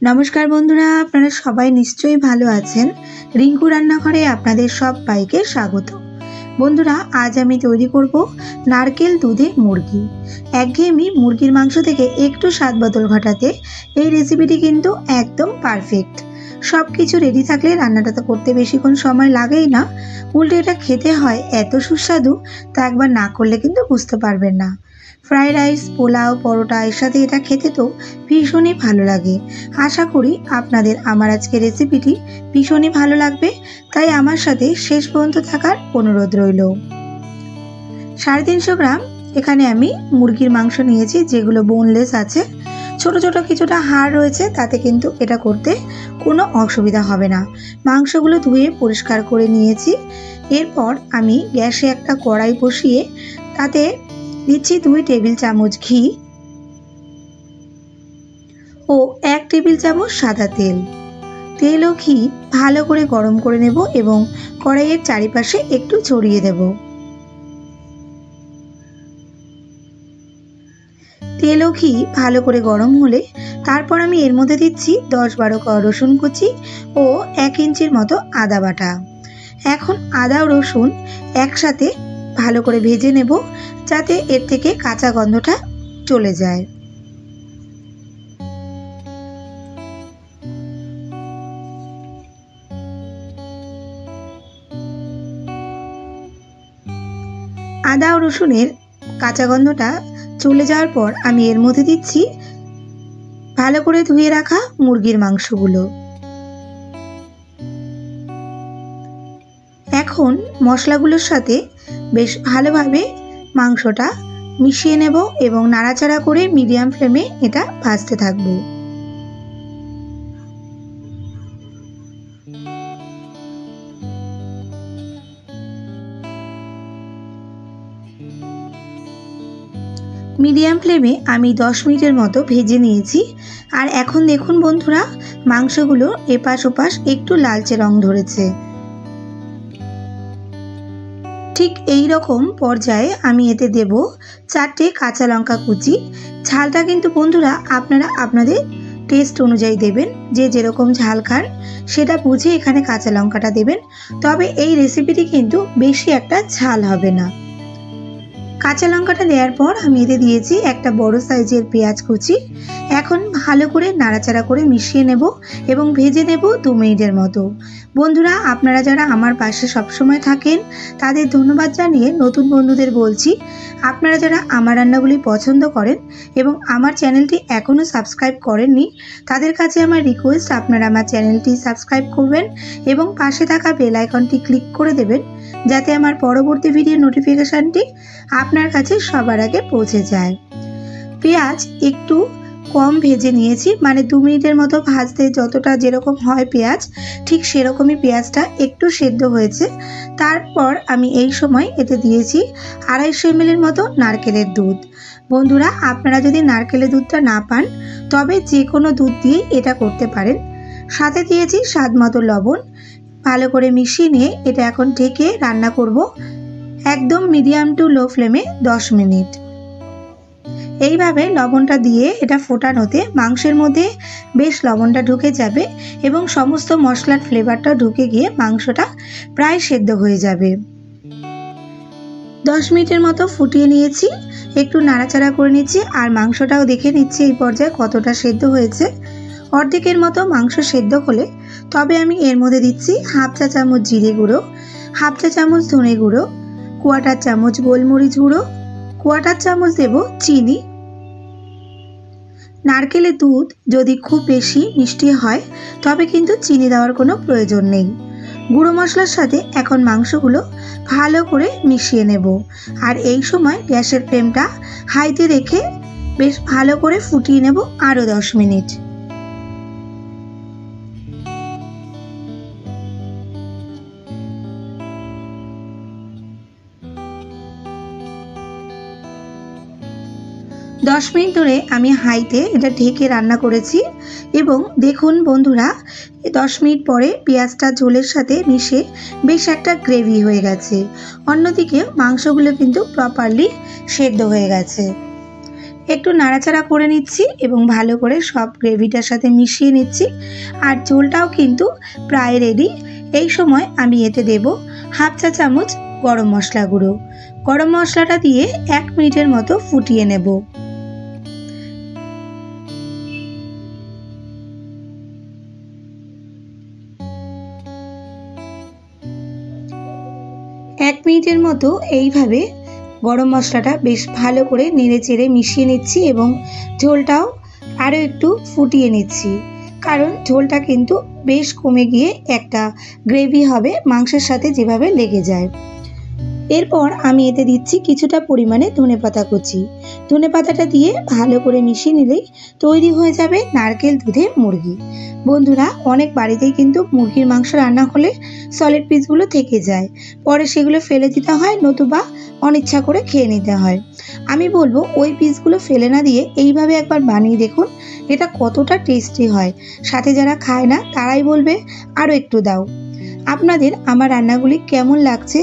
नमस्कार बंधुरा आपनारा सबाई निश्चयई भालो आछेन। रिंकू रान्नाघरे आपनादेर सबाइके स्वागत। बंधुरा आज आमी तैरी करब नारकेल दूधे मुरगी। एकघेयेमी मुरगिर मांस थेके एकटू स्वाद बदल घटाते এই রেসিপিটি কিন্তু একদম পারফেক্ট। সবকিছু রেডি থাকলে রান্নাটা তো করতে বেশিক্ষণ সময় লাগেই না, উল্টে এটা খেতে হয় এত সুস্বাদু তা একবার না করলে কিন্তু বুঝতে পারবেন না। फ्राई राइस पोलाओ परोटा एर साथे एटा खेते तो भीषण ही भालो लागे। आशा करी आपनादेर आमार आजकेर रेसिपिटी भीषण ही भालो लागबे, ताई आमार साथे शेष पर्यन्त थाकार अनुरोध रइल। 350 ग्राम एखाने आमी मुरगिर मांस नियेछि जेगुलो बोनलेस आछे। छोटो छोटो किछुटा हाड़ रयेछे, ताते किन्तु एटा करते कोनो असुविधा होबे ना। मांसगुलो धुए परिष्कार करे नियेछि। एरपर आमी ग्यासे एकटा कड़ाई बसिए ताते दिচ্ছি 2 टेबिल चामच घी ও 1 टेबिल चामच सादा तेल। तेल ও ঘি ভালো করে গরম করে নেব এবং কড়াইয়ের চারিপাশে একটু ছড়িয়ে দেব। তেল ও ঘি ভালো করে গরম হলে তারপর আমি এর মধ্যে দিচ্ছি 10-12 কোয়া রসুন কুচি ও 1 ইঞ্চির মতো আদা বাটা। এখন আদা ও রসুন একসাথে ভালো করে ভেজে নেব যাতে এর থেকে কাঁচা গন্ধটা চলে যায়। আদা ও রসুনের কাঁচা গন্ধটা চলে যাওয়ার পর আমি এর মধ্যে দিচ্ছি ভালো করে ধুয়ে রাখা মুরগির মাংসগুলো। এখন মশলাগুলোর সাথে বেশ ভালোভাবে মাংসটা মিশিয়ে নেব এবং নাড়াচাড়া করে মিডিয়াম ফ্লেমে এটা ভাজতে থাকব। মিডিয়াম ফ্লেমে আমি 10 মিনিটের মতো ভেজে নিয়েছি। আর এখন দেখুন বন্ধুরা, মাংসগুলো এপাশ ওপাশ একটু লালচে রং ধরেছে। ঠিক এই রকম পর্যায়ে আমি এতে দেব 4টে কাঁচা লঙ্কা কুচি। ঝালটা কিন্তু বন্ধুরা আপনারা আপনাদের টেস্ট অনুযায়ী দেবেন, যে যেরকম ঝাল খান সেটা বুঝে এখানে কাঁচা লঙ্কাটা দেবেন। তবে এই রেসিপিটি কিন্তু বেশি একটা ঝাল হবে না। কাঁচা লঙ্কাটা দেওয়ার পর আমি এতে দিয়েছি একটা বড় সাইজের পেঁয়াজ কুচি। এখন ভালো করে নাড়াচাড়া করে মিশিয়ে নেব এবং ভেজে নেব 2 মিনিটের মতো। বন্ধুরা, আপনারা যারা আমার পাশে সবসময় থাকেন তাদের ধন্যবাদ জানিয়ে নতুন বন্ধুদের বলছি, আপনারা যারা আমার রান্নাগুলি পছন্দ করেন এবং আমার চ্যানেলটি এখনও সাবস্ক্রাইব করেননি তাদের কাছে আমার রিকোয়েস্ট, আপনারা আমার চ্যানেলটি সাবস্ক্রাইব করবেন এবং পাশে থাকা বেল আইকনটি ক্লিক করে দেবেন যাতে আমার পরবর্তী ভিডিও নোটিফিকেশানটি আপনার কাছে সবার আগে পৌঁছে যায়। পেঁয়াজ একটু কম ভেজে নিয়েছি, মানে 2 মিনিটের মতো ভাজতে যতটা যেরকম হয় পেঁয়াজ ঠিক সেরকমই পেঁয়াজটা একটু সেদ্ধ হয়েছে। তারপর আমি এই সময় এতে দিয়েছি 250 ml মতো নারকেলের দুধ। বন্ধুরা, আপনারা যদি নারকেলের দুধটা না পান তবে যে কোনো দুধ দিয়ে এটা করতে পারেন। সাথে দিয়েছি স্বাদ মতো লবণ। ভালো করে মিশিয়ে নিয়ে এটা এখন ঢেকে রান্না করব একদম মিডিয়াম টু লো ফ্লেমে 10 মিনিট। এইভাবে লবণটা দিয়ে এটা ফোটানোতে মাংসের মধ্যে বেশ লবণটা ঢুকে যাবে এবং সমস্ত মশলার ফ্লেভারটা ঢুকে গিয়ে মাংসটা প্রায় সেদ্ধ হয়ে যাবে। 10 মিনিটের মতো ফুটিয়ে নিয়েছি, একটু নাড়াচাড়া করে নিচ্ছি আর মাংসটাও দেখে নিচ্ছি এই পর্যায়ে কতটা সেদ্ধ হয়েছে। অর্ধেকের মতো মাংস সেদ্ধ হলে তবে আমি এর মধ্যে দিচ্ছি 1/2 চা চামচ জিরে গুঁড়ো, 1/2 চা চামচ ধনে গুঁড়ো, 1/4 চামচ গোলমরিচ গুঁড়ো, 1/4 চামচ দেব চিনি। নারকেলের দুধ যদি খুব বেশি মিষ্টি হয় তবে কিন্তু চিনি দেওয়ার কোনো প্রয়োজন নেই। গুঁড়ো মশলার সাথে এখন মাংসগুলো ভালো করে মিশিয়ে নেব আর এই সময় গ্যাসের ফ্লেমটা হাইতে রেখে বেশ ভালো করে ফুটিয়ে নেব আরও 10 মিনিট। दस मिनट धरे आमी हाईते एटा ढेके रान्ना करेছি এবং দেখুন বন্ধুরা 10 মিনিট পরে পেঁয়াজটা ঝোলের সাথে মিশে বেশ একটা গ্রেভি হয়ে গেছে। অন্যদিকে মাংসগুলো কিন্তু প্রপারলি সেদ্ধ হয়ে গেছে। একটু নাড়াচাড়া করে নিচ্ছি এবং ভালো করে সব গ্রেভিটার সাথে মিশিয়ে নিচ্ছি। আর ঝোলটাও কিন্তু প্রায় রেডি। এই সময় আমি এতে দেব হাফ চা চামচ গরম মশলা গুঁড়ো। গরম মশলাটা দিয়ে 1 মিনিটের মতো ফুটিয়ে নেব। এক মিনিটের মতো এইভাবে গরম মশলাটা বেশ ভালো করে নেড়ে চেড়ে মিশিয়ে নিচ্ছি এবং ঝোলটাও আরও একটু ফুটিয়ে নিচ্ছি, কারণ ঝোলটা কিন্তু বেশ কমে গিয়ে একটা গ্রেভি হবে মাংসের সাথে যেভাবে লেগে যায়। এরপর আমি এতে দিচ্ছি কিছুটা পরিমাণে ধনেপাতা কুচি। ধনেপাতাটা দিয়ে ভালো করে মিশিয়ে নিলেই তৈরি হয়ে যাবে নারকেল দুধের মুরগি। বন্ধুরা, অনেক বাড়িতেই কিন্তু মুরগির মাংস রান্না হলে সলিড পিসগুলো থেকে যায়, পরে সেগুলো ফেলে দিতে হয়, নতুবা অনিচ্ছা করে খেয়ে নিতে হয়। আমি বলবো ওই পিসগুলো ফেলে না দিয়ে এইভাবে একবার বানিয়ে দেখুন, এটা কতটা টেস্টি হয়। সাথে যারা খায় না তারাই বলবে আরও একটু দাও। আপনাদের আমার রান্নাগুলি কেমন লাগছে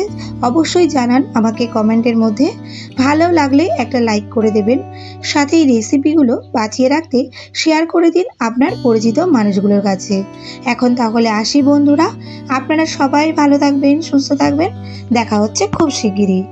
অবশ্যই জানান আমাকে কমেন্টের মধ্যে। ভালো লাগলে একটা লাইক করে দেবেন, সাথে এই রেসিপিগুলো বাঁচিয়ে রাখতে শেয়ার করে দিন আপনার পরিচিত মানুষগুলোর কাছে। এখন তাহলে আসি বন্ধুরা, আপনারা সবাই ভালো থাকবেন, সুস্থ থাকবেন। দেখা হচ্ছে খুব শিগগিরই।